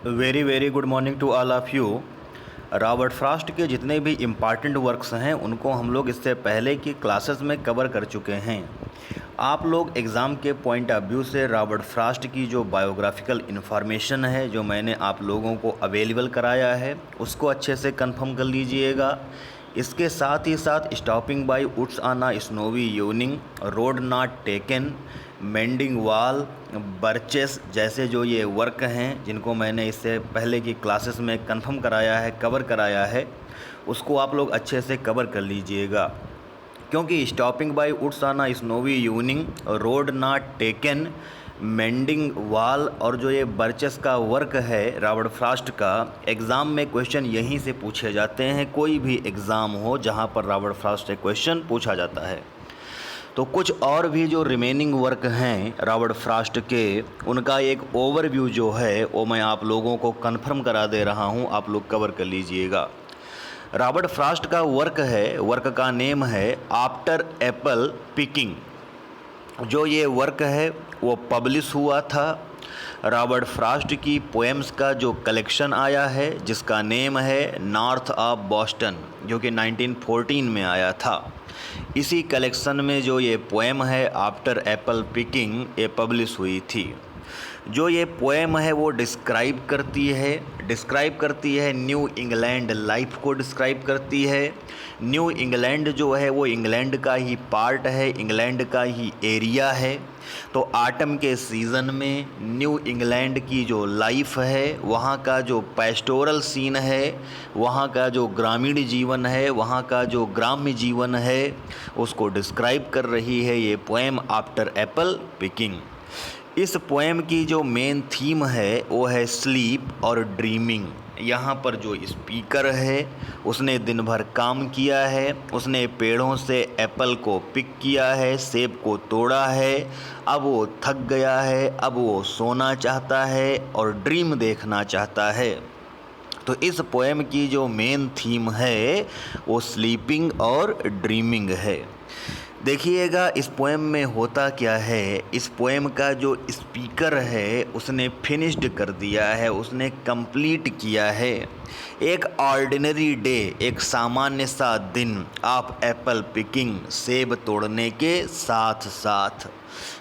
Very very good morning to all of you. Robert Frost के जितने भी important works हैं उनको हम लोग इससे पहले की क्लासेस में कवर कर चुके हैं। आप लोग एग्ज़ाम के पॉइंट ऑफ व्यू से रॉबर्ट फ्रॉस्ट की जो बायोग्राफिकल इन्फॉर्मेशन है जो मैंने आप लोगों को अवेलेबल कराया है उसको अच्छे से कंफर्म कर लीजिएगा। इसके साथ ही साथ stopping by woods on a snowy evening, road not taken, mending wall, birches जैसे जो ये वर्क हैं जिनको मैंने इससे पहले की क्लासेस में कंफर्म कराया है, कवर कराया है, उसको आप लोग अच्छे से कवर कर लीजिएगा। क्योंकि stopping by woods on a snowy evening, road not taken, mending wall और जो ये बर्चेस का वर्क है रॉबर्ट फ्रॉस्ट का, एग्ज़ाम में क्वेश्चन यहीं से पूछे जाते हैं। कोई भी एग्ज़ाम हो जहाँ पर रॉबर्ट फ्रॉस्ट से क्वेश्चन पूछा जाता है। तो कुछ और भी जो रिमेनिंग वर्क हैं रॉबर्ट फ्रॉस्ट के, उनका एक ओवरव्यू जो है वो मैं आप लोगों को कंफर्म करा दे रहा हूँ, आप लोग कवर कर लीजिएगा। रॉबर्ट फ्रॉस्ट का वर्क है, वर्क का नेम है आफ्टर एप्पल पिकिंग। जो ये वर्क है वो पब्लिश हुआ था। रॉबर्ट फ्रॉस्ट की पोएम्स का जो कलेक्शन आया है जिसका नेम है नॉर्थ ऑफ बॉस्टन, जो कि 1914 में आया था। इसी कलेक्शन में जो ये पोएम है आफ्टर एप्पल पिकिंग ये पब्लिश हुई थी। जो ये पोएम है वो डिस्क्राइब करती है न्यू इंग्लैंड लाइफ को डिस्क्राइब करती है। न्यू इंग्लैंड जो है वो इंग्लैंड का ही पार्ट है, इंग्लैंड का ही एरिया है। तो आटम के सीज़न में न्यू इंग्लैंड की जो लाइफ है, वहाँ का जो पैस्टोरल सीन है, वहाँ का जो ग्रामीण जीवन है, वहाँ का जो ग्राम्य जीवन है, उसको डिस्क्राइब कर रही है ये पोएम आफ्टर एप्पल पिकिंग। इस पोएम की जो मेन थीम है वो है स्लीप और ड्रीमिंग। यहाँ पर जो स्पीकर है उसने दिन भर काम किया है, उसने पेड़ों से एप्पल को पिक किया है, सेब को तोड़ा है, अब वो थक गया है, अब वो सोना चाहता है और ड्रीम देखना चाहता है। तो इस पोएम की जो मेन थीम है वो स्लीपिंग और ड्रीमिंग है। देखिएगा इस पोएम में होता क्या है। इस पोएम का जो स्पीकर है उसने फिनिश्ड कर दिया है, उसने कंप्लीट किया है। एक ऑर्डिनरी डे, एक सामान्य सा दिन ऑफ एप्पल पिकिंग, सेब तोड़ने के साथ साथ।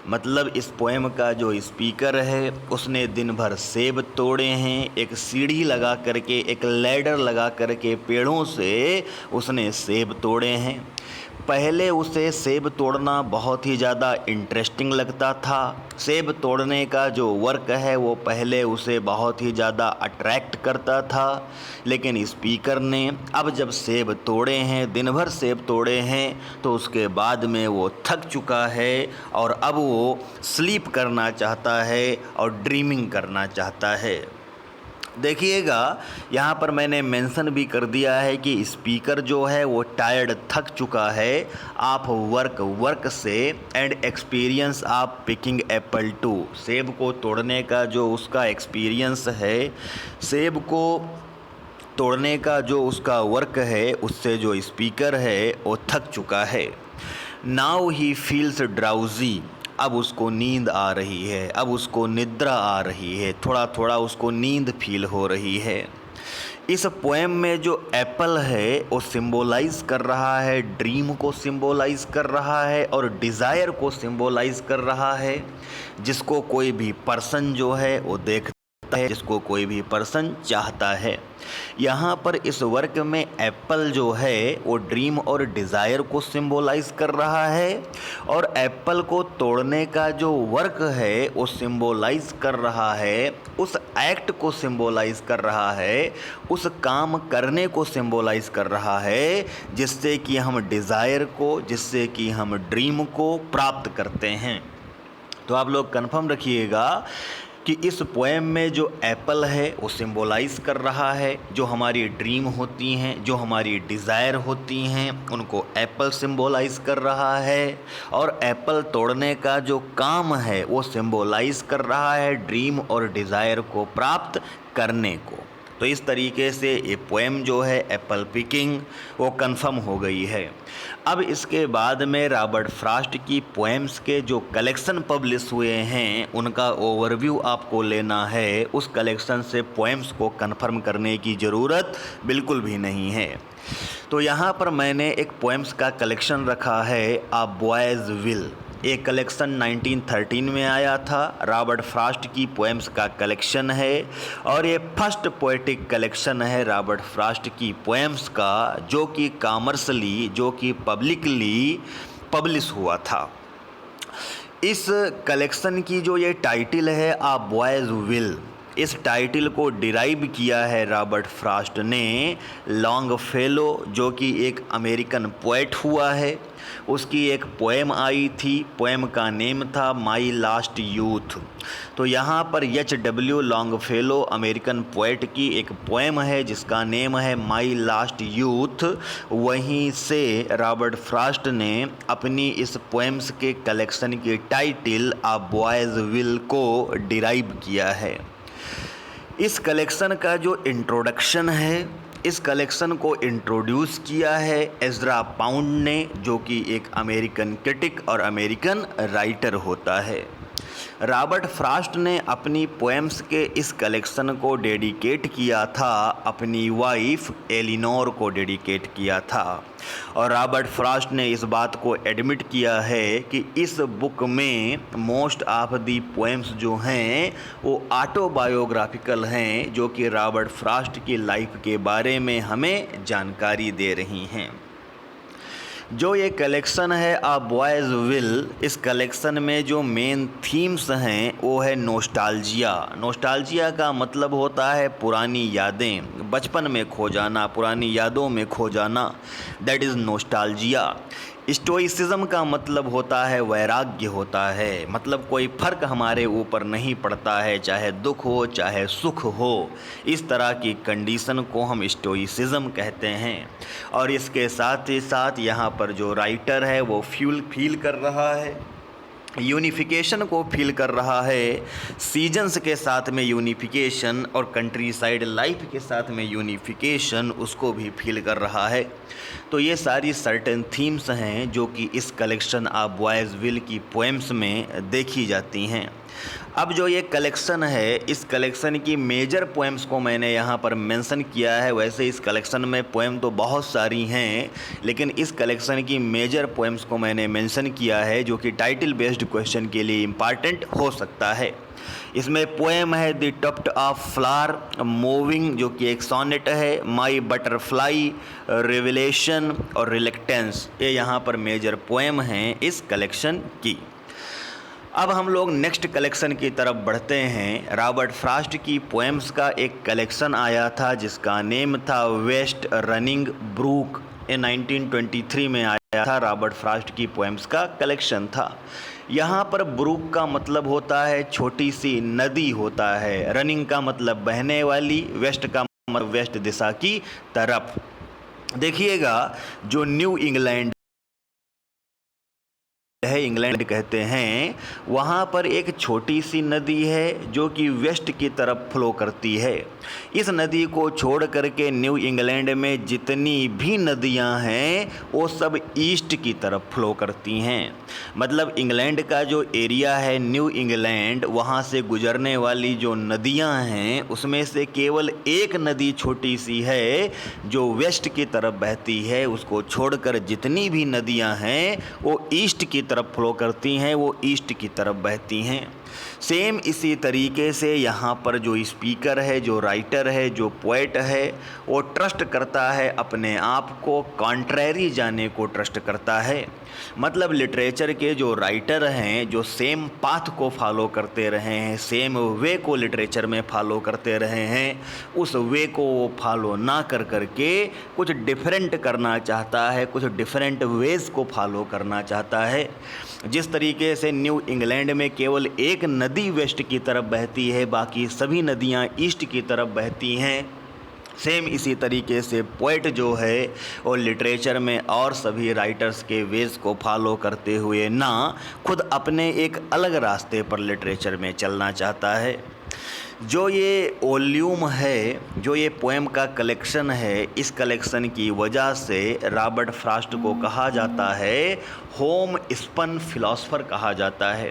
मतलब इस पोएम का जो स्पीकर है उसने दिन भर सेब तोड़े हैं, एक सीढ़ी लगा करके, एक लैडर लगा करके पेड़ों से उसने सेब तोड़े हैं। पहले उसे सेब तोड़ना बहुत ही ज़्यादा इंटरेस्टिंग लगता था। सेब तोड़ने का जो वर्क है वो पहले उसे बहुत ही ज़्यादा अट्रैक्ट करता था। लेकिन स्पीकर ने अब जब सेब तोड़े हैं, दिन भर सेब तोड़े हैं, तो उसके बाद में वो थक चुका है और अब वो स्लीप करना चाहता है और ड्रीमिंग करना चाहता है। देखिएगा यहाँ पर मैंने मेंशन भी कर दिया है कि स्पीकर जो है वो टायर्ड, थक चुका है आप वर्क से एंड एक्सपीरियंस आप पिकिंग एप्पल टू। सेब को तोड़ने का जो उसका एक्सपीरियंस है, सेब को तोड़ने का जो उसका वर्क है, उससे जो स्पीकर है वो थक चुका है। नाउ ही फील्स ड्राउजी, अब उसको नींद आ रही है, अब उसको निद्रा आ रही है, थोड़ा थोड़ा उसको नींद फील हो रही है। इस पोएम में जो एप्पल है वो सिंबोलाइज कर रहा है, ड्रीम को सिंबोलाइज कर रहा है और डिज़ायर को सिंबोलाइज कर रहा है, जिसको कोई भी पर्सन जो है वो देखता है, जिसको कोई भी पर्सन चाहता है। यहाँ पर इस वर्क में एप्पल जो है वो ड्रीम और डिज़ायर को सिंबोलाइज कर रहा है और एप्पल को तोड़ने का जो वर्क है वो सिंबोलाइज कर रहा है, उस एक्ट को सिंबोलाइज कर रहा है, उस काम करने को सिंबोलाइज कर रहा है जिससे कि हम डिज़ायर को, जिससे कि हम ड्रीम को प्राप्त करते हैं। तो आप लोग कंफर्म रखिएगा कि इस पोएम में जो एप्पल है वो सिंबोलाइज कर रहा है, जो हमारी ड्रीम होती हैं, जो हमारी डिज़ायर होती हैं, उनको एप्पल सिंबोलाइज कर रहा है और एप्पल तोड़ने का जो काम है वो सिंबोलाइज कर रहा है ड्रीम और डिज़ायर को प्राप्त करने को। तो इस तरीके से ये पोएम जो है एप्पल पिकिंग वो कंफर्म हो गई है। अब इसके बाद में रॉबर्ट फ्रॉस्ट की पोएम्स के जो कलेक्शन पब्लिश हुए हैं उनका ओवरव्यू आपको लेना है। उस कलेक्शन से पोएम्स को कंफर्म करने की ज़रूरत बिल्कुल भी नहीं है। तो यहाँ पर मैंने एक पोएम्स का कलेक्शन रखा है अ बॉयज़ विल। ये कलेक्शन 1913 में आया था। रॉबर्ट फ्रॉस्ट की पोएम्स का कलेक्शन है और ये फर्स्ट पोएटिक कलेक्शन है रॉबर्ट फ्रॉस्ट की पोएम्स का जो कि कॉमर्शली, जो कि पब्लिकली पब्लिश हुआ था। इस कलेक्शन की जो ये टाइटल है अ बॉयज़ विल, इस टाइटल को डिराइव किया है रॉबर्ट फ्रॉस्ट ने लॉन्गफेलो, जो कि एक अमेरिकन पोएट हुआ है। उसकी एक पोएम आई थी, पोएम का नेम था माई लास्ट यूथ। तो यहाँ पर H.W. लॉन्गफेलो अमेरिकन पोएट की एक पोएम है जिसका नेम है माई लास्ट यूथ। वहीं से रॉबर्ट फ्रॉस्ट ने अपनी इस पोएम्स के कलेक्शन की टाइटल अ बॉयज़ विल को डिराइव किया है। इस कलेक्शन का जो इंट्रोडक्शन है, इस कलेक्शन को इंट्रोड्यूस किया है एज़रा पाउंड ने, जो कि एक अमेरिकन क्रिटिक और अमेरिकन राइटर होता है। रॉबर्ट फ्रॉस्ट ने अपनी पोएम्स के इस कलेक्शन को डेडिकेट किया था, अपनी वाइफ एलिनोर को डेडिकेट किया था। और रॉबर्ट फ्रॉस्ट ने इस बात को एडमिट किया है कि इस बुक में मोस्ट ऑफ दी पोएम्स जो हैं वो ऑटोबायोग्राफिकल हैं, जो कि रॉबर्ट फ्रॉस्ट की लाइफ के बारे में हमें जानकारी दे रही हैं। जो ये कलेक्शन है अ बॉयज़ विल, इस कलेक्शन में जो मेन थीम्स हैं वो है नोस्टाल्जिया। नोस्टाल्जिया का मतलब होता है पुरानी यादें, बचपन में खो जाना, पुरानी यादों में खो जाना, दैट इज़ नोस्टाल्जिया। स्टोइसिज्म का मतलब होता है वैराग्य होता है, मतलब कोई फ़र्क हमारे ऊपर नहीं पड़ता है, चाहे दुख हो चाहे सुख हो। इस तरह की कंडीशन को हम स्टोइसिज्म कहते हैं। और इसके साथ ही साथ यहाँ पर जो राइटर है वो फील कर रहा है, यूनिफिकेशन को फील कर रहा है, सीजन्स के साथ में यूनिफिकेशन और कंट्री साइड लाइफ के साथ में यूनिफिकेशन उसको भी फील कर रहा है। तो ये सारी सर्टेन थीम्स हैं जो कि इस कलेक्शन ऑफ बॉयज़ विल की पोएम्स में देखी जाती हैं। अब जो ये कलेक्शन है, इस कलेक्शन की मेजर पोएम्स को मैंने यहाँ पर मेंशन किया है। वैसे इस कलेक्शन में पोएम तो बहुत सारी हैं, लेकिन इस कलेक्शन की मेजर पोएम्स को मैंने मेंशन किया है जो कि टाइटल बेस्ड क्वेश्चन के लिए इम्पॉर्टेंट हो सकता है। इसमें पोएम है the tuft of flower, mowing जो कि एक सोनेट है, माई बटरफ्लाई, रिविलेशन और रिलेक्टेंस, ये यहाँ पर मेजर पोएम हैं इस कलेक्शन की। अब हम लोग नेक्स्ट कलेक्शन की तरफ बढ़ते हैं। रॉबर्ट फ्रॉस्ट की पोएम्स का एक कलेक्शन आया था जिसका नेम था वेस्ट रनिंग ब्रूक। ये 1923 में आया था, रॉबर्ट फ्रॉस्ट की पोएम्स का कलेक्शन था। यहाँ पर ब्रूक का मतलब होता है छोटी सी नदी होता है, रनिंग का मतलब बहने वाली, वेस्ट का मतलब वेस्ट दिशा की तरफ। देखिएगा जो न्यू इंग्लैंड है, इंग्लैंड कहते हैं, वहाँ पर एक छोटी सी नदी है जो कि वेस्ट की तरफ फ्लो करती है। इस नदी को छोड़ करके न्यू इंग्लैंड में जितनी भी नदियाँ हैं वो सब ईस्ट की तरफ फ्लो करती हैं। मतलब इंग्लैंड का जो एरिया है न्यू इंग्लैंड, वहाँ से गुजरने वाली जो नदियाँ हैं उसमें से केवल एक नदी छोटी सी है जो वेस्ट की तरफ बहती है। उसको छोड़कर जितनी भी नदियाँ हैं वो ईस्ट की तरफ फ्लो करती हैं, वो ईस्ट की तरफ बहती हैं। सेम इसी तरीके से यहाँ पर जो स्पीकर है, जो राइटर है, जो पोएट है, वो ट्रस्ट करता है अपने आप को, कॉन्ट्रैरी जाने को ट्रस्ट करता है। मतलब लिटरेचर के जो राइटर हैं, जो सेम पाथ को फॉलो करते रहे हैं, सेम वे को लिटरेचर में फॉलो करते रहे हैं, उस वे को वो फॉलो ना कर करके कुछ डिफरेंट करना चाहता है, कुछ डिफरेंट वेज़ को फॉलो करना चाहता है। जिस तरीके से न्यू इंग्लैंड में केवल एक नदी वेस्ट की तरफ बहती है, बाकी सभी नदियाँ ईस्ट की तरफ बहती हैं, सेम इसी तरीके से पोएट जो है वो लिटरेचर में और सभी राइटर्स के वेज़ को फॉलो करते हुए ना खुद अपने एक अलग रास्ते पर लिटरेचर में चलना चाहता है। जो ये वॉल्यूम है, जो ये पोएम का कलेक्शन है, इस कलेक्शन की वजह से रॉबर्ट फ्रॉस्ट को कहा जाता है होम स्पन फिलॉसफर कहा जाता है।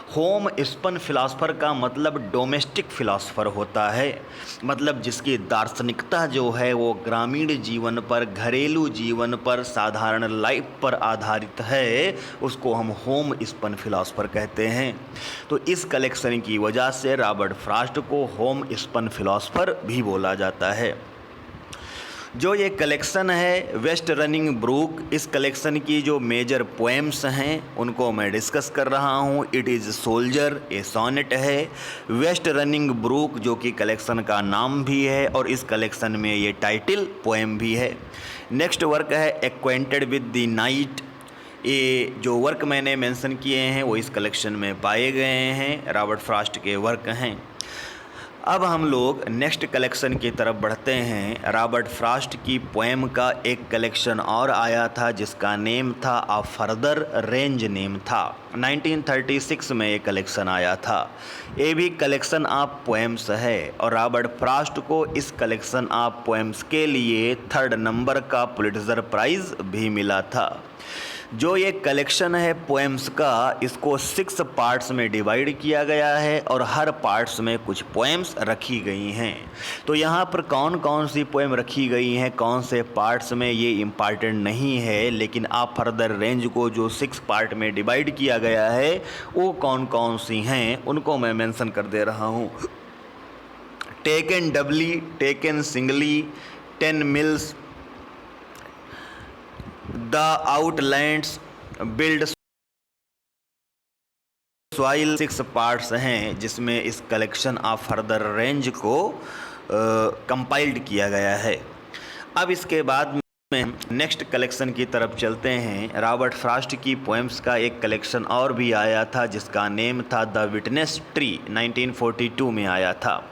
होम स्पन फिलॉसफर का मतलब डोमेस्टिक फिलॉसफर होता है, मतलब जिसकी दार्शनिकता जो है वो ग्रामीण जीवन पर, घरेलू जीवन पर, साधारण लाइफ पर आधारित है, उसको हम होम स्पन फिलॉसफर कहते हैं। तो इस कलेक्शन की वजह से रॉबर्ट फ्रॉस्ट को होम स्पन फिलॉसफर भी बोला जाता है। जो ये कलेक्शन है वेस्ट रनिंग ब्रूक, इस कलेक्शन की जो मेजर पोएम्स हैं उनको मैं डिस्कस कर रहा हूँ। It is soldier, a sonnet है। वेस्ट रनिंग ब्रूक जो कि कलेक्शन का नाम भी है और इस कलेक्शन में ये टाइटल पोएम भी है। नेक्स्ट वर्क है एक्वेंटेड विद द नाइट। ये जो वर्क मैंने मेंशन किए हैं वो इस कलेक्शन में पाए गए हैं, रॉबर्ट फ्रॉस्ट के वर्क हैं। अब हम लोग नेक्स्ट कलेक्शन की तरफ बढ़ते हैं। रॉबर्ट फ्रॉस्ट की पोएम का एक कलेक्शन और आया था जिसका नेम था अ फर्दर रेंज नेम था। 1936 में ये कलेक्शन आया था। ये भी कलेक्शन ऑफ पोएम्स है और रॉबर्ट फ्रॉस्ट को इस कलेक्शन ऑफ पोएम्स के लिए 3rd नंबर का पुलिट्ज़र प्राइज़ भी मिला था। जो ये कलेक्शन है पोएम्स का, इसको 6 पार्ट्स में डिवाइड किया गया है और हर पार्ट्स में कुछ पोएम्स रखी गई हैं। तो यहाँ पर कौन कौन सी पोएम रखी गई हैं, कौन से पार्ट्स में, ये इम्पॉर्टेंट नहीं है, लेकिन आप फर्दर रेंज को जो 6 पार्ट में डिवाइड किया गया है वो कौन कौन सी हैं उनको मैं मेंशन कर दे रहा हूँ। Taken doubly, taken singly, 10 mills, the outlands, build soil, 6 parts हैं जिसमें इस कलेक्शन ऑफ फर्दर रेंज को कंपाइल्ड किया गया है। अब इसके बाद में नेक्स्ट कलेक्शन की तरफ चलते हैं। रॉबर्ट फ्रॉस्ट की पोएम्स का एक कलेक्शन और भी आया था जिसका नेम था द विटनेस ट्री, 1942 में आया था।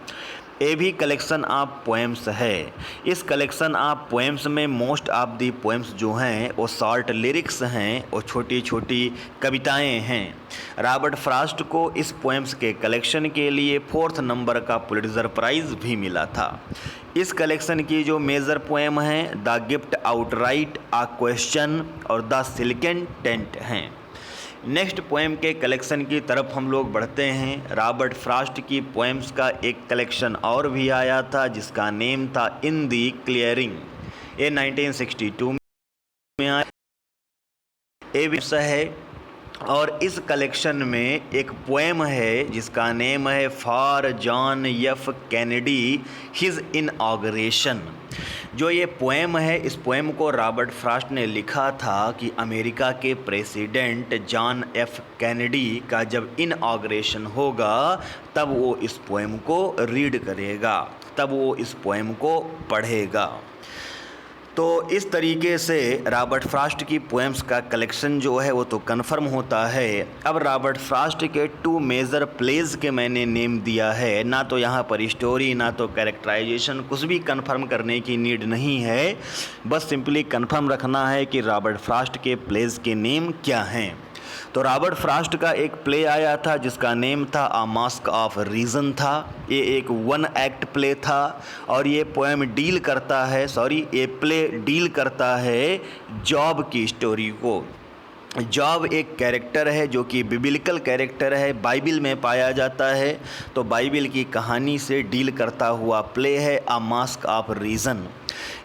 ये भी कलेक्शन ऑफ पोएम्स है। इस कलेक्शन ऑफ पोएम्स में मोस्ट ऑफ दी पोएम्स जो हैं वो शॉर्ट लिरिक्स हैं, वो छोटी छोटी कविताएं हैं। रॉबर्ट फ्रॉस्ट को इस पोएम्स के कलेक्शन के लिए 4th नंबर का पुलिट्ज़र प्राइज़ भी मिला था। इस कलेक्शन की जो मेजर पोएम हैं the gift outright, a question और द सिल्कन टेंट हैं। नेक्स्ट पोएम के कलेक्शन की तरफ हम लोग बढ़ते हैं। रॉबर्ट फ्रॉस्ट की पोएम्स का एक कलेक्शन और भी आया था जिसका नेम था इन दी क्लियरिंग, ये 1962 में आया। ये विषय है और इस कलेक्शन में एक पोएम है जिसका नेम है for John F Kennedy his inauguration. जो ये पोएम है, इस पोएम को रॉबर्ट फ्रॉस्ट ने लिखा था कि अमेरिका के प्रेसिडेंट जॉन एफ कैनेडी का जब इनॉग्रेशन होगा तब वो इस पोएम को रीड करेगा, तब वो इस पोएम को पढ़ेगा। तो इस तरीके से रॉबर्ट फ्रॉस्ट की पोएम्स का कलेक्शन जो है वो तो कंफर्म होता है। अब रॉबर्ट फ्रॉस्ट के 2 मेजर प्लेज के मैंने नेम दिया है, ना तो यहाँ पर स्टोरी ना तो कैरेक्टराइजेशन, कुछ भी कंफर्म करने की नीड नहीं है, बस सिंपली कंफर्म रखना है कि रॉबर्ट फ्रॉस्ट के प्लेज के नेम क्या हैं। तो रॉबर्ट फ्रॉस्ट का एक प्ले आया था जिसका नेम था अ मास्क ऑफ रीज़न था। ये एक 1 एक्ट प्ले था और ये पोएम डील करता है, ये प्ले डील करता है जॉब की स्टोरी को। जॉब एक कैरेक्टर है जो कि बिब्लिकल कैरेक्टर है, बाइबिल में पाया जाता है। तो बाइबिल की कहानी से डील करता हुआ प्ले है अ मास्क ऑफ रीज़न।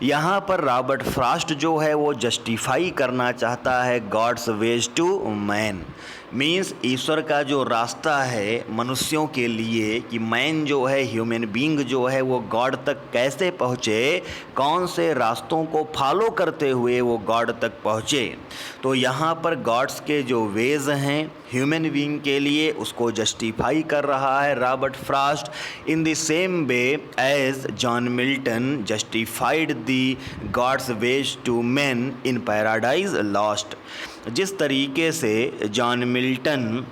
यहाँ पर रॉबर्ट फ्रॉस्ट जो है वो जस्टिफाई करना चाहता है God's ways to man, means ईश्वर का जो रास्ता है मनुष्यों के लिए कि मैन जो है, ह्यूमन बीइंग जो है वो गॉड तक कैसे पहुँचे, कौन से रास्तों को फॉलो करते हुए वो गॉड तक पहुँचे। तो यहाँ पर गॉड्स के जो वेज हैं ह्यूमन बीइंग के लिए उसको जस्टिफाई कर रहा है Robert Frost in the same way as John Milton justified the God's ways to man in Paradise Lost. जिस तरीके से जॉन मिल्टन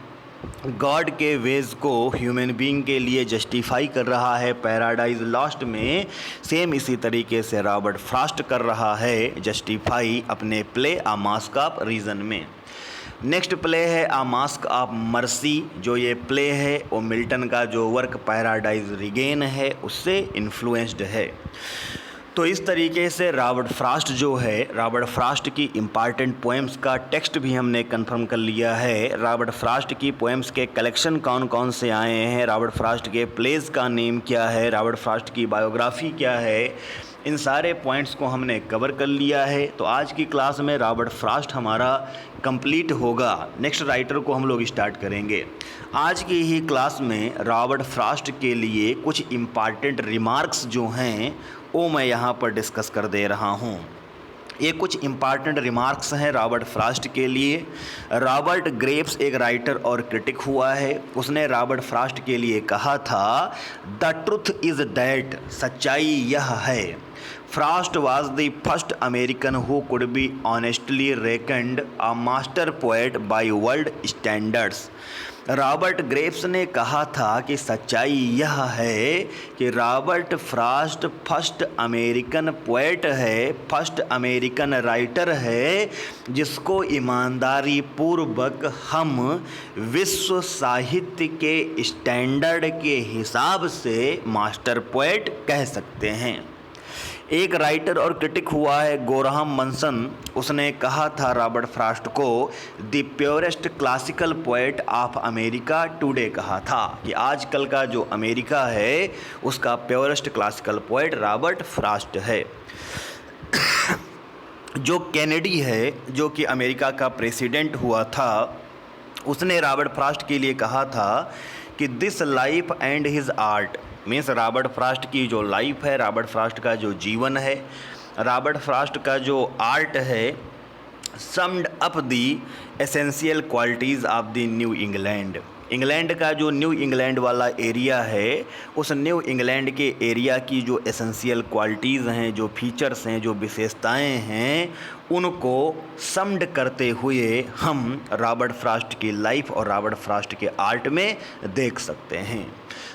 गॉड के वेज को ह्यूमन बीइंग के लिए जस्टिफाई कर रहा है पैराडाइज लॉस्ट में, सेम इसी तरीके से रॉबर्ट फ्रॉस्ट कर रहा है जस्टिफाई अपने play a mask of reason में। नेक्स्ट प्ले है आ मास्क ऑफ मर्सी। जो ये प्ले है वो मिल्टन का जो वर्क पैराडाइज रिगेन है उससे इन्फ्लुएंस्ड है। तो इस तरीके से रॉबर्ट फ्रॉस्ट जो है, रॉबर्ट फ्रॉस्ट की इम्पॉर्टेंट पोएम्स का टेक्स्ट भी हमने कंफर्म कर लिया है। रॉबर्ट फ्रॉस्ट की पोएम्स के कलेक्शन कौन कौन से आए हैं, रॉबर्ट फ्रॉस्ट के प्लेस का नेम क्या है, रॉबर्ट फ्रॉस्ट की बायोग्राफी क्या है, इन सारे पॉइंट्स को हमने कवर कर लिया है। तो आज की क्लास में रॉबर्ट फ्रॉस्ट हमारा कंप्लीट होगा। नेक्स्ट राइटर को हम लोग स्टार्ट करेंगे। आज की ही क्लास में रॉबर्ट फ्रॉस्ट के लिए कुछ इम्पॉर्टेंट रिमार्क्स जो हैं वो मैं यहाँ पर डिस्कस कर दे रहा हूँ। ये कुछ इम्पॉर्टेंट रिमार्क्स हैं रॉबर्ट फ्रॉस्ट के लिए। रॉबर्ट ग्रेव्स एक राइटर और क्रिटिक हुआ है। उसने रॉबर्ट फ्रॉस्ट के लिए कहा था, द ट्रुथ इज़ दैट, सच्चाई यह है, Frost was the first American who could be honestly reckoned a master poet by world standards। Robert Graves ने कहा था कि सच्चाई यह है कि Robert Frost first American poet है, फर्स्ट अमेरिकन राइटर है जिसको ईमानदारी पूर्वक हम विश्व साहित्य के स्टैंडर्ड के हिसाब से मास्टर पोएट कह सकते हैं। एक राइटर और क्रिटिक हुआ है गोरहम मंसन। उसने कहा था रॉबर्ट फ्रॉस्ट को the purest classical poet of America today, कहा था कि आजकल का जो अमेरिका है उसका purest classical poet Robert Frost है। जो कैनेडी है, जो कि अमेरिका का प्रेसिडेंट हुआ था, उसने रॉबर्ट फ्रॉस्ट के लिए कहा था कि this life and his art, means Robert Frost की जो लाइफ है, रॉबर्ट फ्रॉस्ट का जो जीवन है, रॉबर्ट फ्रॉस्ट का जो आर्ट है, summed up the essential qualities of the new England. England का जो न्यू इंग्लैंड वाला एरिया है, उस न्यू इंग्लैंड के एरिया की जो एसेंशियल क्वालिटीज़ हैं, जो फीचर्स हैं, जो विशेषताएं हैं, उनको समड करते हुए हम रॉबर्ट फ्रॉस्ट की लाइफ और रॉबर्ट फ्रॉस्ट के आर्ट में देख सकते हैं।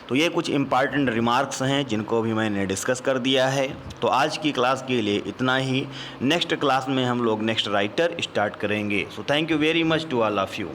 तो ये कुछ इम्पॉर्टेंट रिमार्क्स हैं जिनको भी मैंने डिस्कस कर दिया है। तो आज की क्लास के लिए इतना ही। नेक्स्ट क्लास में हम लोग नेक्स्ट राइटर स्टार्ट करेंगे। So thank you very much to all of you.